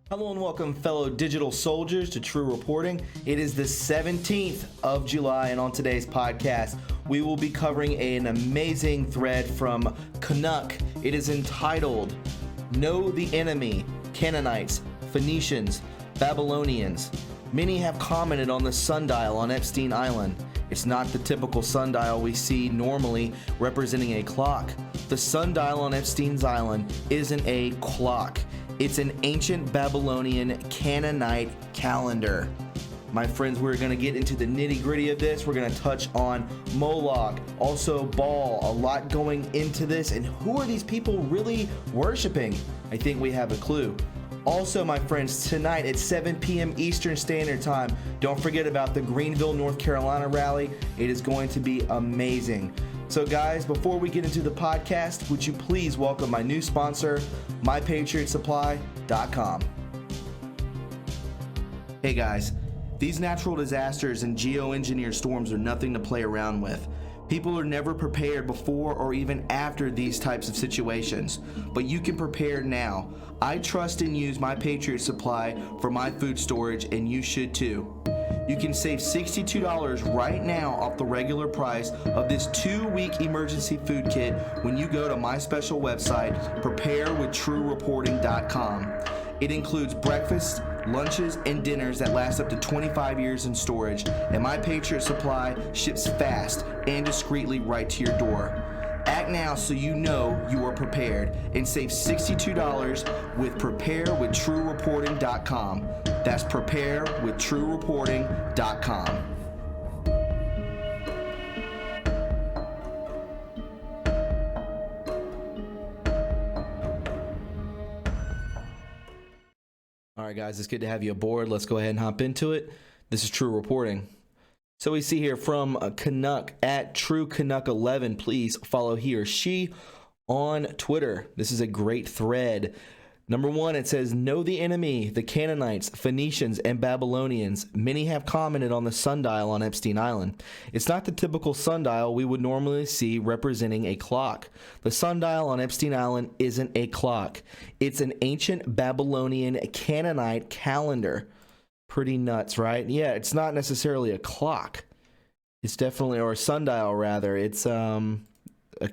Hello and welcome, fellow digital soldiers, to True Reporting. It is the 17th of July, and on today's podcast, we will be covering an amazing thread from Canuck. It is entitled, Know the Enemy, Canaanites, Phoenicians, Babylonians. Many have commented on the sundial on Epstein Island. It's not the typical sundial we see normally representing a clock. The sundial on Epstein's Island isn't a clock. It's an ancient Babylonian Canaanite calendar. My friends, we're going to get into the nitty-gritty of this. We're going to touch on Moloch, also Baal, a lot going into this. And who are these people really worshiping? I think we have a clue. Also, my friends, tonight at 7 p.m. Eastern Standard Time, don't forget about the Greenville, North Carolina rally. It is going to be amazing. So guys, before we get into the podcast, would you please welcome my new sponsor, MyPatriotSupply.com. Hey guys, these natural disasters and geoengineered storms are nothing to play around with. People are never prepared before or even after these types of situations, but you can prepare now. I trust and use My Patriot Supply for my food storage, and you should too. You can save $62 right now off the regular price of this 2-week emergency food kit when you go to my special website, preparewithtruereporting.com. It includes breakfast, lunches, and dinners that last up to 25 years in storage, and My Patriot Supply ships fast and discreetly right to your door. Act now so you know you are prepared and save $62 with preparewithtruereporting.com. That's preparewithtruereporting.com. All right, guys, it's good to have you aboard. Let's go ahead and hop into it. This is True Reporting. So we see here from Canuck at TrueCanuck11. Please follow he or she on Twitter. This is a great thread. Number 1, it says, Know the enemy, the Canaanites, Phoenicians, and Babylonians. Many have commented on the sundial on Epstein Island. It's not the typical sundial we would normally see representing a clock. The sundial on Epstein Island isn't a clock. It's an ancient Babylonian Canaanite calendar. Pretty nuts, right? Yeah, it's not necessarily a clock. It's definitely, or a sundial rather. It's a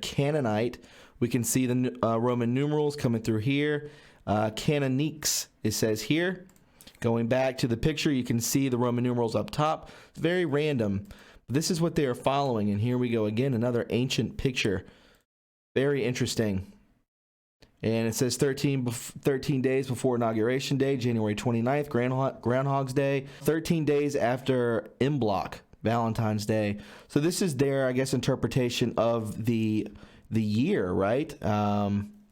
Canaanite. We can see the Roman numerals coming through here. Canaaniques, it says here. Going back to the picture, you can see the Roman numerals up top. It's very random. This is what they are following, and here we go again, another ancient picture. Very interesting. And it says 13 days before Inauguration Day, January 29th, Groundhog's Day, 13 days after Imbolc, Valentine's Day. So this is their, I guess, interpretation of the year, right?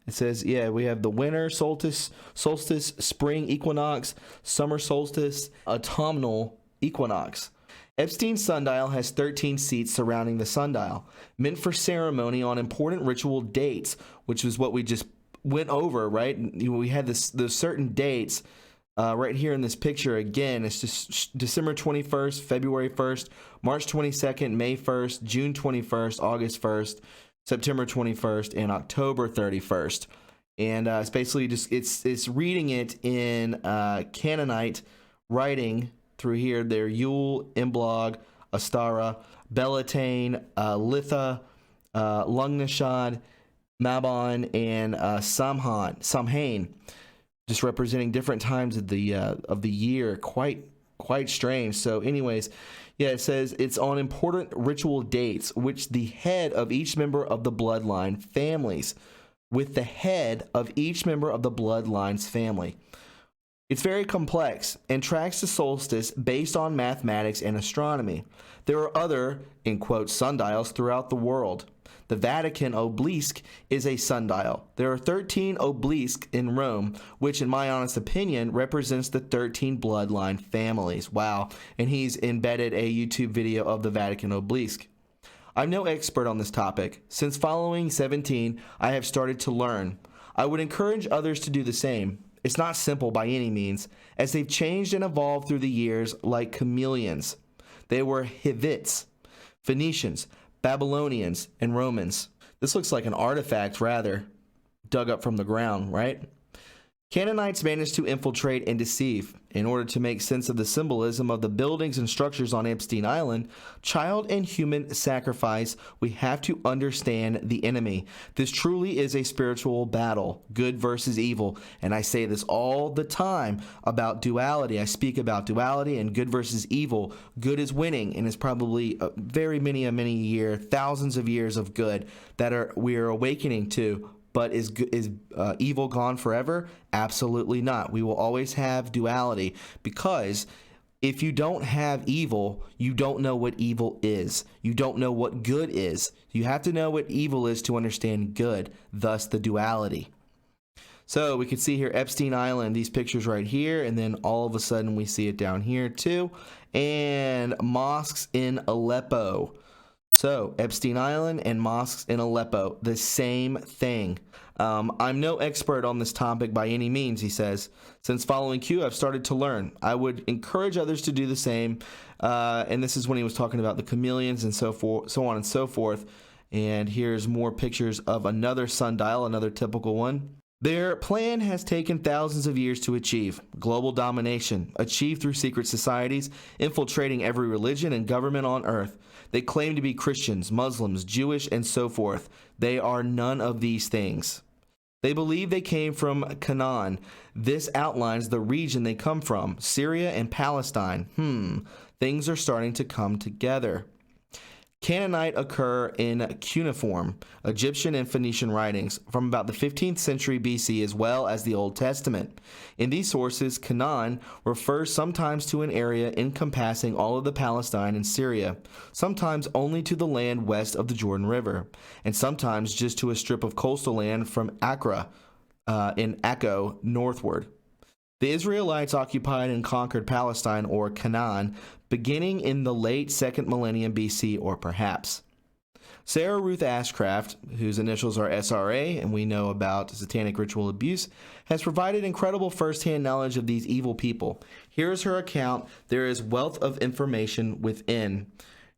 It says, yeah, we have the winter solstice, spring equinox, summer solstice, autumnal equinox. Epstein's sundial has 13 seats surrounding the sundial, meant for ceremony on important ritual dates, which is what we just went over, right? We had those certain dates right here in this picture. Again, it's just December 21st, February 1st, March 22nd, May 1st, June 21st, August 1st, September 21st, and October 31st. And it's basically just, it's reading it in Canaanite writing through here. They're Yule, Imbolc, Astara, Beltane, Litha, Lungnashad, Mabon, and Samhain, just representing different times of the year. Quite strange. So anyways, yeah, it says it's on important ritual dates which the head of each member of the bloodline families with the head of each member of the bloodline's family. It's very complex and tracks the solstice based on mathematics and astronomy. There are other, in quotes, sundials throughout the world. The Vatican obelisk is a sundial. There are 13 obelisks in Rome, which in my honest opinion represents the 13 bloodline families. Wow. And he's embedded a YouTube video of the Vatican obelisk. I'm no expert on this topic. Since following 17, I have started to learn. I would encourage others to do the same. It's not simple by any means, as they've changed and evolved through the years like chameleons. They were Hittites, Phoenicians, Babylonians, and Romans. This looks like an artifact, rather, dug up from the ground, right? Canaanites managed to infiltrate and deceive. In order to make sense of the symbolism of the buildings and structures on Epstein Island, child and human sacrifice, we have to understand the enemy. This truly is a spiritual battle, good versus evil. And I say this all the time about duality. I speak about duality and good versus evil. Good is winning, and it's probably many years, thousands of years of good that we are awakening to. But is evil gone forever? Absolutely not. We will always have duality, because if you don't have evil, you don't know what evil is. You don't know what good is. You have to know what evil is to understand good, thus the duality. So we can see here Epstein Island, these pictures right here, and then all of a sudden we see it down here too. And mosques in Aleppo. So, Epstein Island and mosques in Aleppo, the same thing. I'm no expert on this topic by any means, he says. Since following Q, I've started to learn. I would encourage others to do the same. And this is when he was talking about the chameleons and so on and so forth. And here's more pictures of another sundial, another typical one. Their plan has taken thousands of years to achieve. Global domination, achieved through secret societies, infiltrating every religion and government on earth. They claim to be Christians, Muslims, Jewish, and so forth. They are none of these things. They believe they came from Canaan. This outlines the region they come from, Syria and Palestine. Things are starting to come together. Canaanite occur in cuneiform, Egyptian and Phoenician writings from about the 15th century BC, as well as the Old Testament. In these sources, Canaan refers sometimes to an area encompassing all of the Palestine and Syria, sometimes only to the land west of the Jordan River, and sometimes just to a strip of coastal land from Accra in Akko northward. The Israelites occupied and conquered Palestine, or Canaan, beginning in the late 2nd millennium BC, or perhaps. Sarah Ruth Ashcraft, whose initials are SRA, and we know about satanic ritual abuse, has provided incredible first-hand knowledge of these evil people. Here is her account. There is wealth of information within.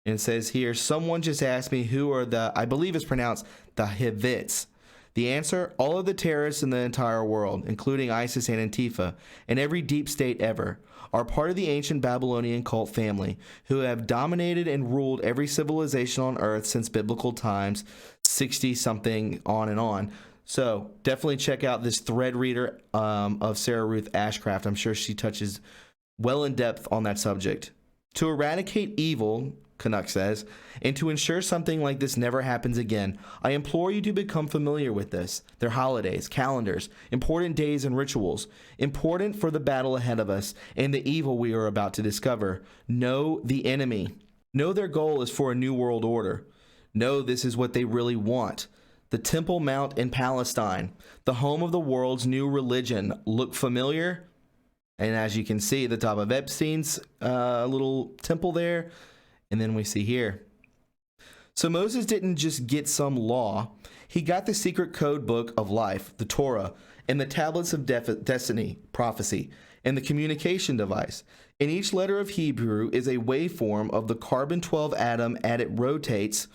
And it says here, someone just asked me who are the, I believe it's pronounced, the Hivits. The answer, all of the terrorists in the entire world, including ISIS and Antifa, and every deep state ever, are part of the ancient Babylonian cult family, who have dominated and ruled every civilization on earth since biblical times, 60-something on and on. So definitely check out this thread reader of Sarah Ruth Ashcraft. I'm sure she touches well in depth on that subject. To eradicate evil, Canuck says, and to ensure something like this never happens again, I implore you to become familiar with this, their holidays, calendars, important days and rituals, important for the battle ahead of us and the evil we are about to discover. Know the enemy. Know their goal is for a new world order. Know this is what they really want. The Temple Mount in Palestine, the home of the world's new religion. Look familiar? And as you can see, the top of Epstein's little temple there. And then we see here. So Moses didn't just get some law. He got the secret code book of life, the Torah, and the tablets of destiny, prophecy, and the communication device. In each letter of Hebrew is a waveform of the carbon-12 atom as it rotates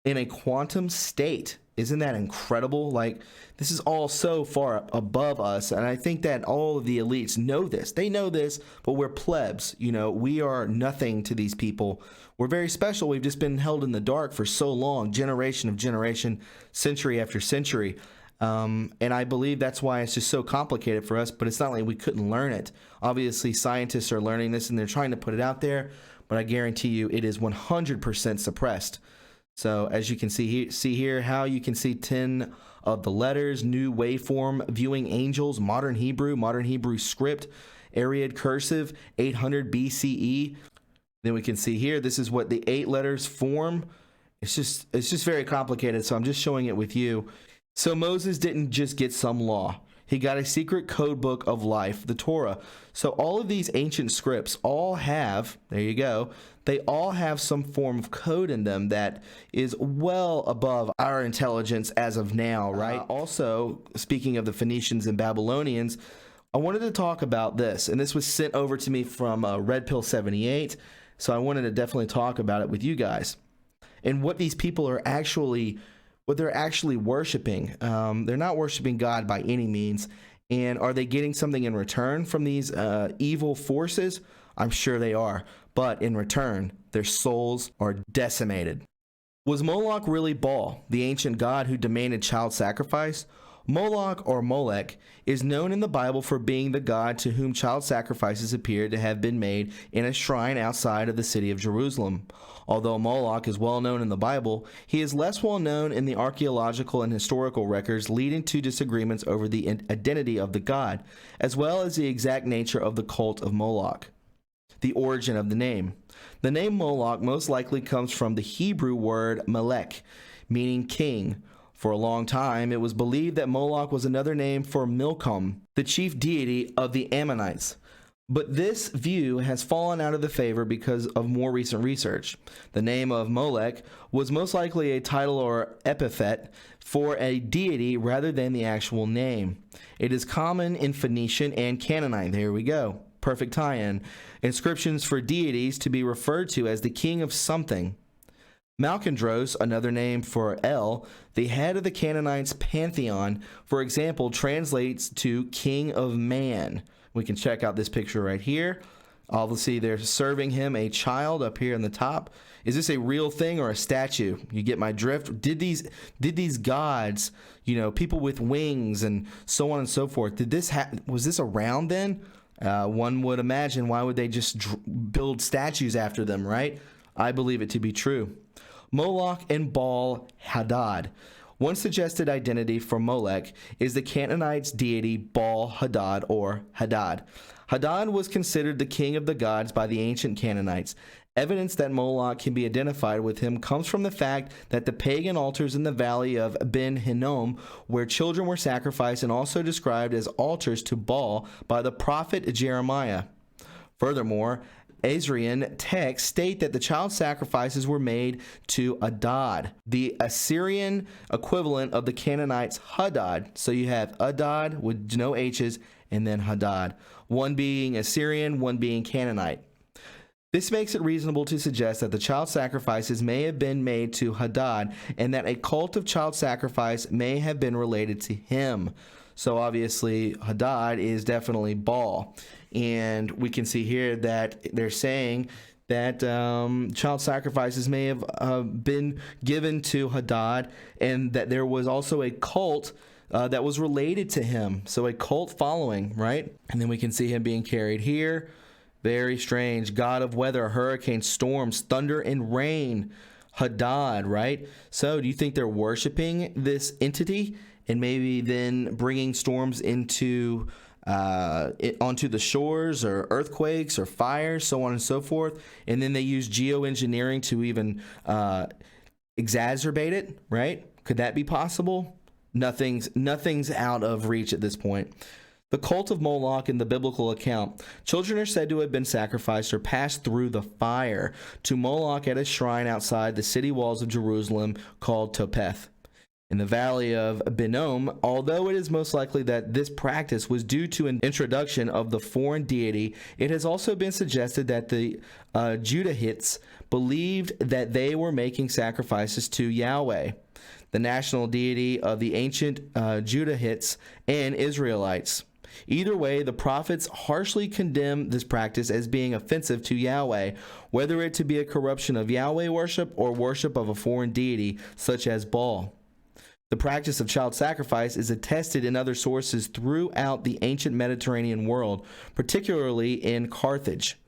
in a quantum state. Isn't that incredible? Like, this is all so far above us, and I think that all of the elites know this. They know this, but we're plebs. You know, we are nothing to these people. We're very special. We've just been held in the dark for so long, generation of generation, century after century. And I believe that's why it's just so complicated for us, but it's not like we couldn't learn it. Obviously, scientists are learning this, and they're trying to put it out there, but I guarantee you it is 100% suppressed. So as you can see here, how you can see 10 of the letters, new waveform, viewing angels, modern Hebrew script, Ariad cursive, 800 BCE. Then we can see here, this is what the 8 letters form. It's just very complicated, so I'm just showing it with you. So Moses didn't just get some law. He got a secret code book of life, the Torah. So all of these ancient scripts all have, there you go, they all have some form of code in them that is well above our intelligence as of now, right? Also, speaking of the Phoenicians and Babylonians, I wanted to talk about this, and this was sent over to me from Red Pill 78, so I wanted to definitely talk about it with you guys. And what these people are actually, what they're actually worshiping. They're not worshiping God by any means. And are they getting something in return from these evil forces? I'm sure they are. But in return, their souls are decimated. Was Moloch really Baal, the ancient god who demanded child sacrifice? Moloch, or Molech, is known in the Bible for being the god to whom child sacrifices appeared to have been made in a shrine outside of the city of Jerusalem. Although Moloch is well known in the Bible, he is less well known in the archaeological and historical records, leading to disagreements over the identity of the god, as well as the exact nature of the cult of Moloch. The origin of the name. The name Moloch most likely comes from the Hebrew word Melech, meaning king. For a long time, it was believed that Moloch was another name for Milcom, the chief deity of the Ammonites. But this view has fallen out of the favor because of more recent research. The name of Molech was most likely a title or epithet for a deity rather than the actual name. It is common in Phoenician and Canaanite. There we go. Perfect tie-in. Inscriptions for deities to be referred to as the king of something. Malkandros, another name for El, the head of the Canaanites' pantheon, for example, translates to king of man. We can check out this picture right here. Obviously, they're serving him a child up here in the top. Is this a real thing or a statue? You get my drift? Did these gods, people with wings and so on and so forth, was this around then? One would imagine, why would they just build statues after them, right? I believe it to be true. Moloch and Baal Hadad. One suggested identity for Molech is the Canaanites' deity Baal Hadad or Hadad. Hadad was considered the king of the gods by the ancient Canaanites. Evidence that Moloch can be identified with him comes from the fact that the pagan altars in the valley of Ben Hinnom, where children were sacrificed and also described as altars to Baal by the prophet Jeremiah. Furthermore, Assyrian texts state that the child sacrifices were made to Adad, the Assyrian equivalent of the Canaanites' Hadad. So you have Adad with no H's and then Hadad, one being Assyrian, one being Canaanite. This makes it reasonable to suggest that the child sacrifices may have been made to Hadad and that a cult of child sacrifice may have been related to him. So obviously Hadad is definitely Baal. And we can see here that they're saying that child sacrifices may have been given to Hadad, and that there was also a cult that was related to him. So a cult following, right? And then we can see him being carried here. Very strange. God of weather, hurricanes, storms, thunder, and rain. Hadad, right? So do you think they're worshiping this entity and maybe then bringing storms into onto the shores, or earthquakes or fires, so on and so forth, and then they use geoengineering to even exacerbate it, right? Could that be possible? Nothing's out of reach at this point. The cult of Moloch in the biblical account. Children are said to have been sacrificed or passed through the fire to Moloch at a shrine outside the city walls of Jerusalem called Topeth. In the valley of Benom, although it is most likely that this practice was due to an introduction of the foreign deity, it has also been suggested that the Judahites believed that they were making sacrifices to Yahweh, the national deity of the ancient Judahites and Israelites. Either way, the prophets harshly condemn this practice as being offensive to Yahweh, whether it to be a corruption of Yahweh worship or worship of a foreign deity such as Baal. The practice of child sacrifice is attested in other sources throughout the ancient Mediterranean world, particularly in Carthage.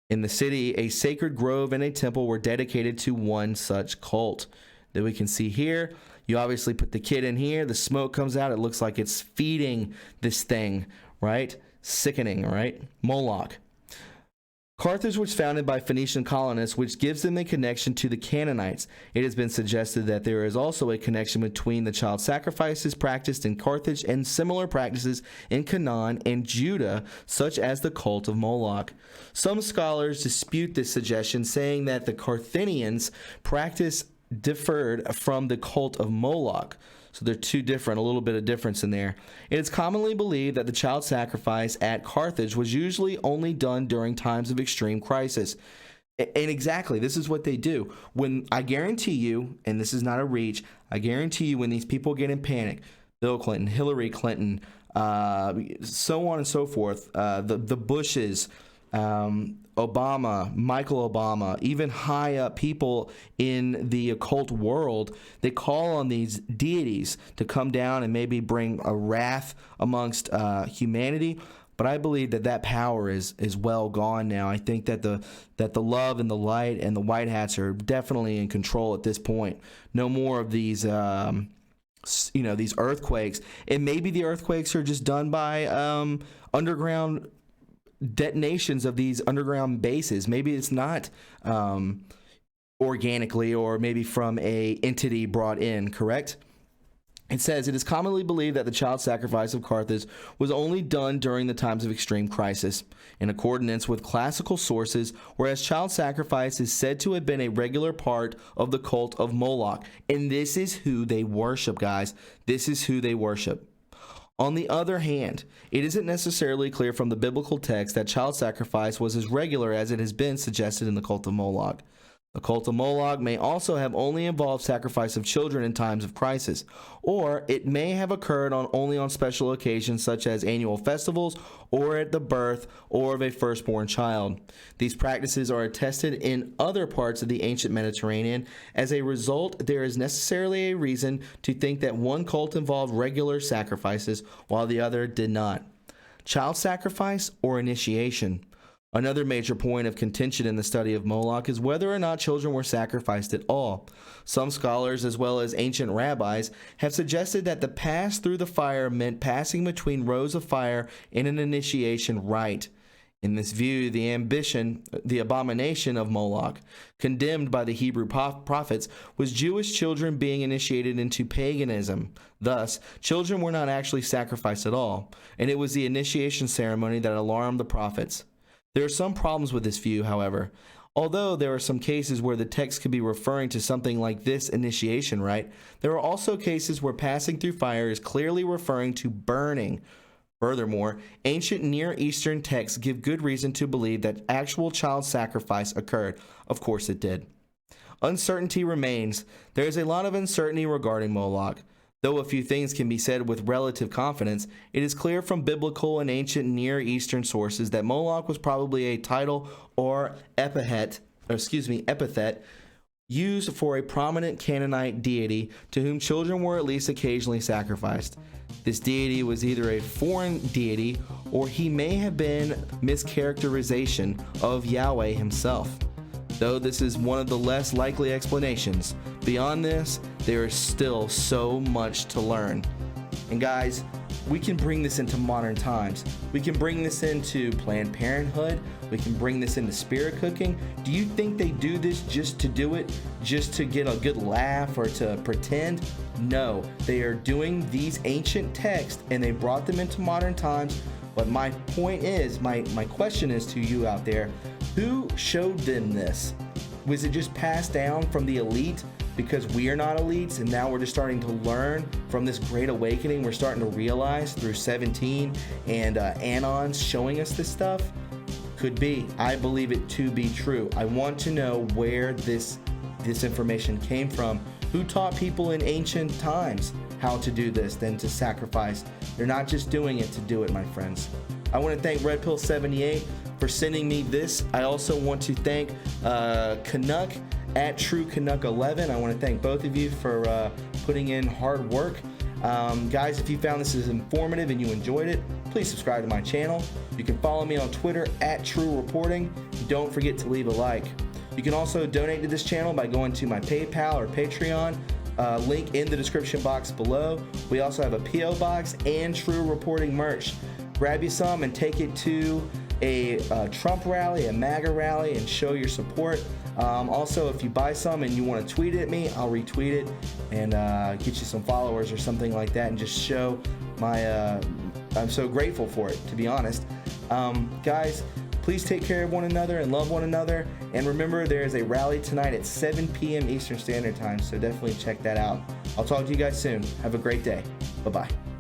In the city, a sacred grove and a temple were dedicated to one such cult. That we can see here. You obviously put the kid in here. The smoke comes out. It looks like it's feeding this thing, right? Sickening, right? Moloch. Carthage was founded by Phoenician colonists, which gives them a connection to the Canaanites. It has been suggested that there is also a connection between the child sacrifices practiced in Carthage and similar practices in Canaan and Judah, such as the cult of Moloch. Some scholars dispute this suggestion, saying that the Carthaginians' practice differed from the cult of Moloch. So they're two different, a little bit of difference in there. It is commonly believed that the child sacrifice at Carthage was usually only done during times of extreme crisis. And exactly, this is what they do. When I guarantee you, and this is not a reach, I guarantee you when these people get in panic, Bill Clinton, Hillary Clinton, so on and so forth. The Bushes, Obama, Michael Obama, even high up people in the occult world, they call on these deities to come down and maybe bring a wrath amongst humanity. But I believe that power is well gone now. I think that the love and the light and the white hats are definitely in control at this point. No more of these these earthquakes, and maybe the earthquakes are just done by underground detonations of these underground bases. Maybe it's not organically, or maybe from a entity brought in, correct? It says, it is commonly believed that the child sacrifice of Carthage was only done during the times of extreme crisis, in accordance with classical sources, whereas child sacrifice is said to have been a regular part of the cult of Moloch. And this is who they worship, guys. This is who they worship. On the other hand, it isn't necessarily clear from the biblical text that child sacrifice was as regular as it has been suggested in the cult of Moloch. The cult of Moloch may also have only involved sacrifice of children in times of crisis, or it may have occurred only on special occasions such as annual festivals or at the birth or of a firstborn child. These practices are attested in other parts of the ancient Mediterranean. As a result, there is necessarily a reason to think that one cult involved regular sacrifices while the other did not. Child sacrifice or initiation. Another major point of contention in the study of Moloch is whether or not children were sacrificed at all. Some scholars, as well as ancient rabbis, have suggested that the pass through the fire meant passing between rows of fire in an initiation rite. In this view, the abomination of Moloch, condemned by the Hebrew prophets, was Jewish children being initiated into paganism. Thus, children were not actually sacrificed at all, and it was the initiation ceremony that alarmed the prophets. There are some problems with this view, however. Although there are some cases where the text could be referring to something like this initiation rite, there are also cases where passing through fire is clearly referring to burning. Furthermore, ancient Near Eastern texts give good reason to believe that actual child sacrifice occurred. Of course it did. Uncertainty remains. There is a lot of uncertainty regarding Moloch. Though a few things can be said with relative confidence, it is clear from biblical and ancient Near Eastern sources that Moloch was probably a title or epithet used for a prominent Canaanite deity to whom children were at least occasionally sacrificed. This deity was either a foreign deity or he may have been mischaracterization of Yahweh himself. Though this is one of the less likely explanations, beyond this, there is still so much to learn. And guys, we can bring this into modern times. We can bring this into Planned Parenthood. We can bring this into spirit cooking. Do you think they do this just to do it, just to get a good laugh or to pretend? No, they are doing these ancient texts and they brought them into modern times. But my point is, my question is to you out there, who showed them this? Was it just passed down from the elite because we are not elites and now we're just starting to learn from this great awakening? We're starting to realize through 17 and Anon's showing us this stuff? Could be. I believe it to be true. I want to know where this information came from. Who taught people in ancient times how to do this, then to sacrifice? They're not just doing it to do it, my friends. I want to thank Red Pill 78 for sending me this. I also want to thank Canuck at TRUeCanuck11. I want to thank both of you for putting in hard work. Guys, if you found this as informative and you enjoyed it, please subscribe to my channel. You can follow me on Twitter at TRUeReporting. Don't forget to leave a like. You can also donate to this channel by going to my PayPal or Patreon. Link in the description box below. We also have a P.O. box and True Reporting merch. Grab you some and take it to a Trump rally, a MAGA rally, and show your support. Also, if you buy some and you want to tweet at me, I'll retweet it and get you some followers or something like that, and just show my I'm so grateful for it, to be honest. Guys, please take care of one another and love one another. And remember, there is a rally tonight at 7 p.m. Eastern Standard Time, so definitely check that out. I'll talk to you guys soon. Have a great day. Bye-bye.